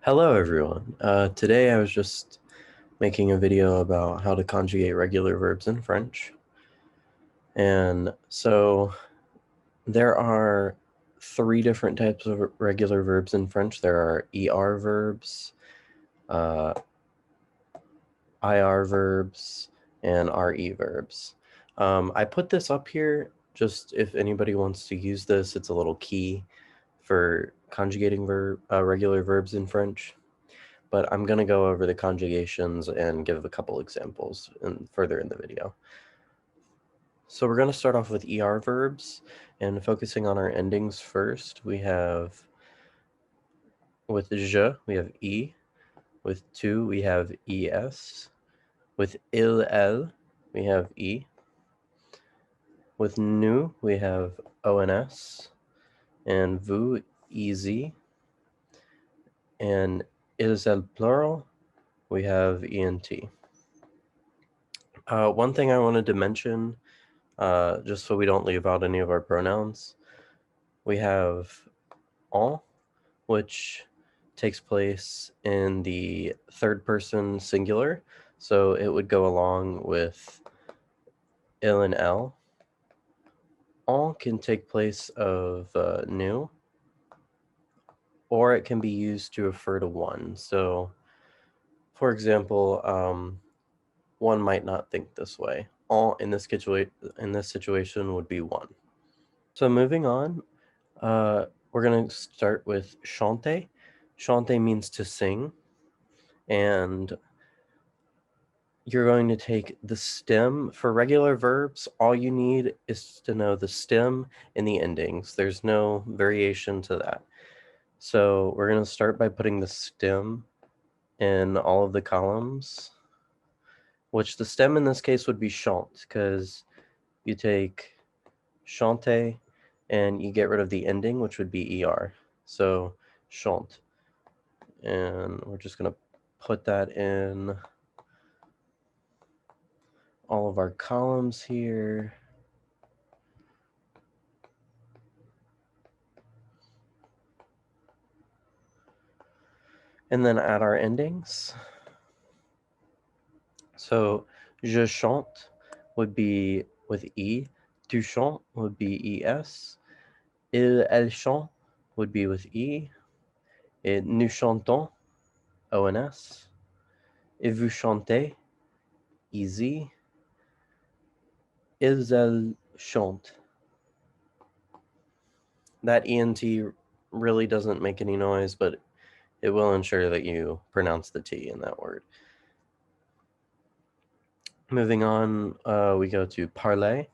Hello everyone. Today I was just making a video about how to conjugate regular verbs in French. And so there are three different types of regular verbs in French. There are ER verbs, uh, IR verbs, and RE verbs. I put this up here just if anybody wants to use this. It's a little key for conjugating regular verbs in French. But I'm going to go over the conjugations and give a couple examples further in the video. So we're going to start off with ER verbs and focusing on our endings first. We have, with je, we have E. With tu, we have es. With elle, we have e. With nous, we have ons. And vous, ez. And ils, elle plural, we have ent. One thing I wanted to mention, just so we don't leave out any of our pronouns, we have en, which takes place in the third person singular, so it would go along with il and elle. En can take place of nous, or it can be used to refer to one. So, for example, one might not think this way. En in this situation would be one. So moving on, we're going to start with chanter. Chanter means to sing, and you're going to take the stem. For regular verbs, all you need is to know the stem and the endings. There's no variation to that. So we're going to start by putting the stem in all of the columns, which the stem in this case would be chante, because you take chanter and you get rid of the ending, which would be er. So chante. And we're just going to put that in all of our columns here. And then add our endings. So je chante would be with E. Tu chantes would be ES. Elle chante would be with E. Et nous chantons, ONS. Et vous chantez, EZ. Elles chantent. That ENT really doesn't make any noise, but it will ensure that you pronounce the T in that word. Moving on, we go to parler.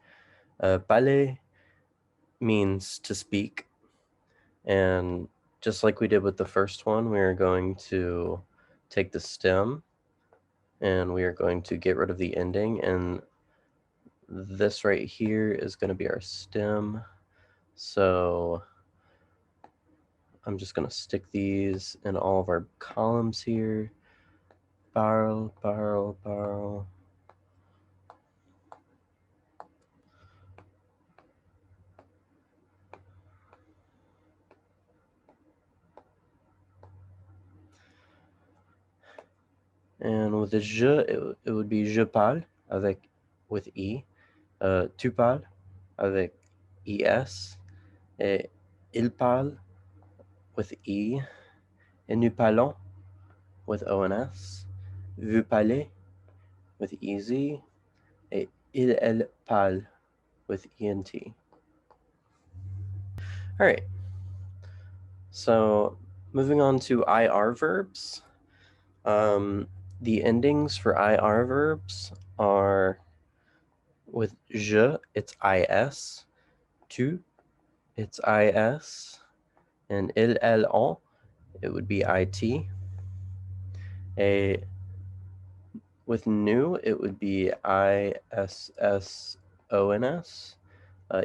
Parler means to speak. And just like we did with the first one, we are going to take the stem and we are going to get rid of the ending. And this right here is going to be our stem. So I'm just going to stick these in all of our columns here. Parle, parle, parle. And with the je, it would be je parle with E. Tu parles avec ES. Et il parle with E. Et nous parlons with ONS. Vous parlez with EZ. Et il, elle parle with ENT. All right. So moving on to IR verbs. The endings for IR verbs are with je, it's IS. Tu, it's IS. And il, elle, on, it would be IT. With nous, it would be ISSONS.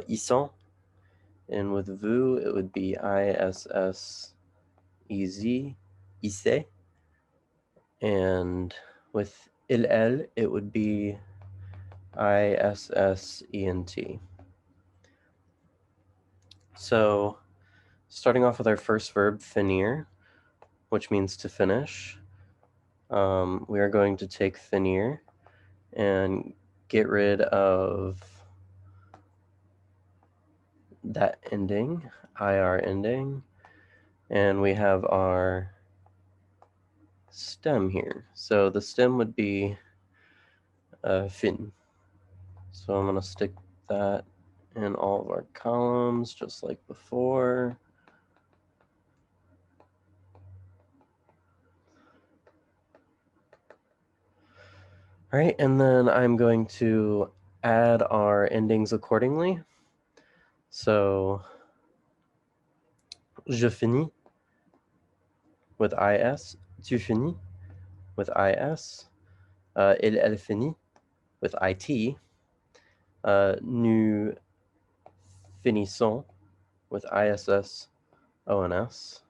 Ils sont. And with vous, it would be ISSEZ. Isse. And with il, elle, it would be ISSENT. So starting off with our first verb, finir, which means to finish, we are going to take finir and get rid of that ending, IR ending, and we have our stem here. So the stem would be fin. So I'm going to stick that in all of our columns just like before. All right, and then I'm going to add our endings accordingly. So je finis with is, tu finis with is, elle finit with it, nous finissons with iss, ons,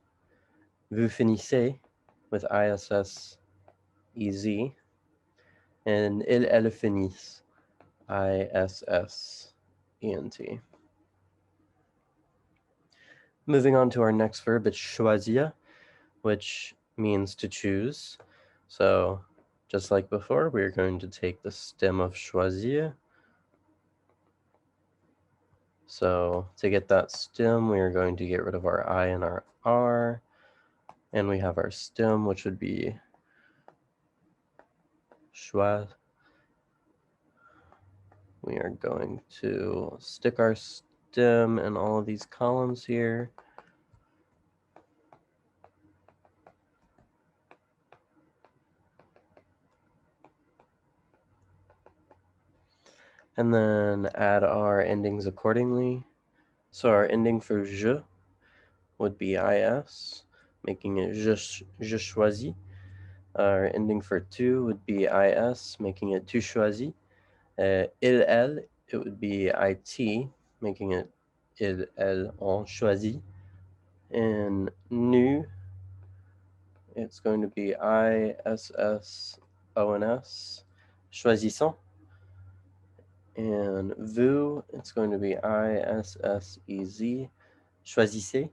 vous finissez with iss, ez, and elle finissent, iss, ent. Moving on to our next verb, it's choisir, which means to choose. So just like before, we're going to take the stem of choisir. So to get that stem, we are going to get rid of our I and our R. And we have our stem, which would be choix. We are going to stick our stem in all of these columns here. And then add our endings accordingly. So our ending for je would be is, making it je choisis. Our ending for tu would be is, making it tu choisis. Il, elle, it would be it, making it il, elle, on choisit. And nous, it's going to be iss, ons, choisissons. And vous, it's going to be issez, choisissez.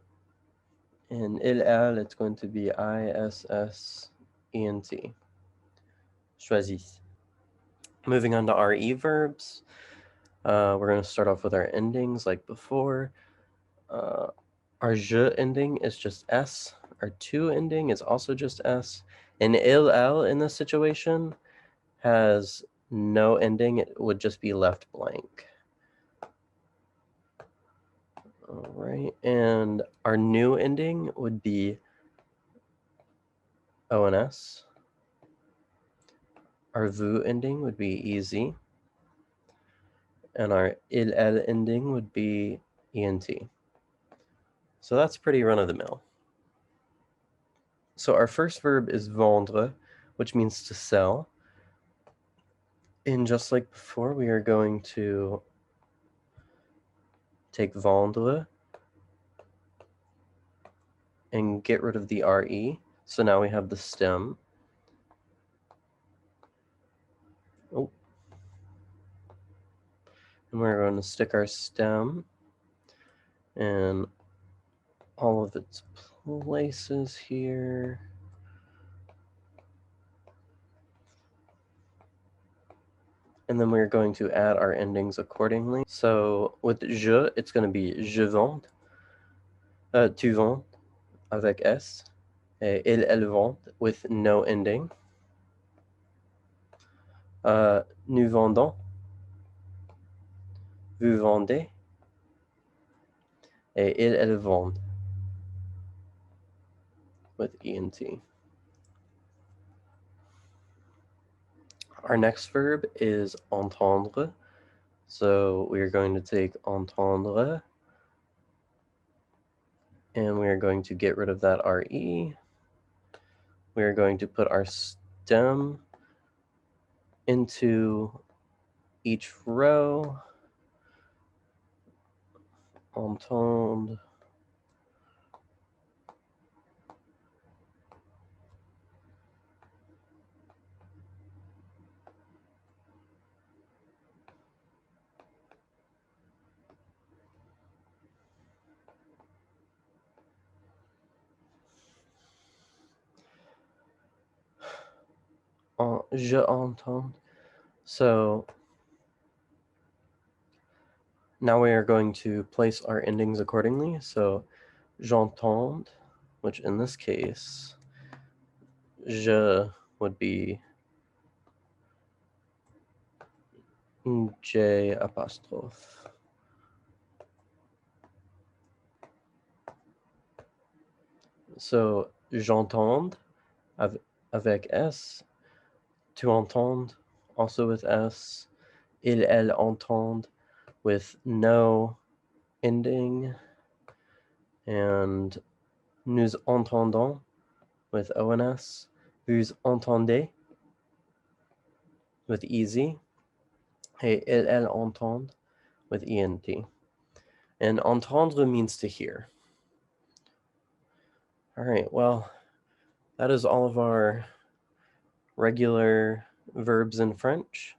And il, elle, it's going to be issent, choisis. Moving on to RE verbs, we're going to start off with our endings like before. Our je ending is just s. Our tu ending is also just s. And il, elle in this situation has no ending. It would just be left blank. All right, and our new ending would be ons. Our vous ending would be easy. And our il, elle ending would be ent. So that's pretty run-of-the-mill. So our first verb is vendre, which means to sell. And just like before, we are going to take vendre and get rid of the re. So now we have the stem. Oh. And we're going to stick our stem in all of its places here. And then we're going to add our endings accordingly. So with je, it's going to be je vends, tu vends avec s, il, elle vend with no ending. Nous vendons, vous vendez, et il, elle vendent with ent. Our next verb is entendre. So we are going to take entendre and we are going to get rid of that re. We are going to put our stem into each row. Entendre. Je entends. So now we are going to place our endings accordingly. So j'entends, which in this case, je would be J apostrophe. So j'entends avec S, tu entends also with S, il, elle entend with no ending, and nous entendons with ONS, vous entendez with EZ, et il, elle entend with ENT. And entendre means to hear. All right, well, that is all of our regular verbs in French.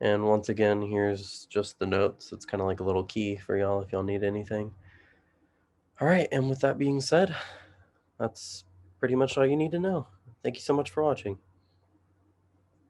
And once again, here's just the notes. It's kind of like a little key for y'all if y'all need anything. All right, and with that being said, that's pretty much all you need to know. Thank you so much for watching.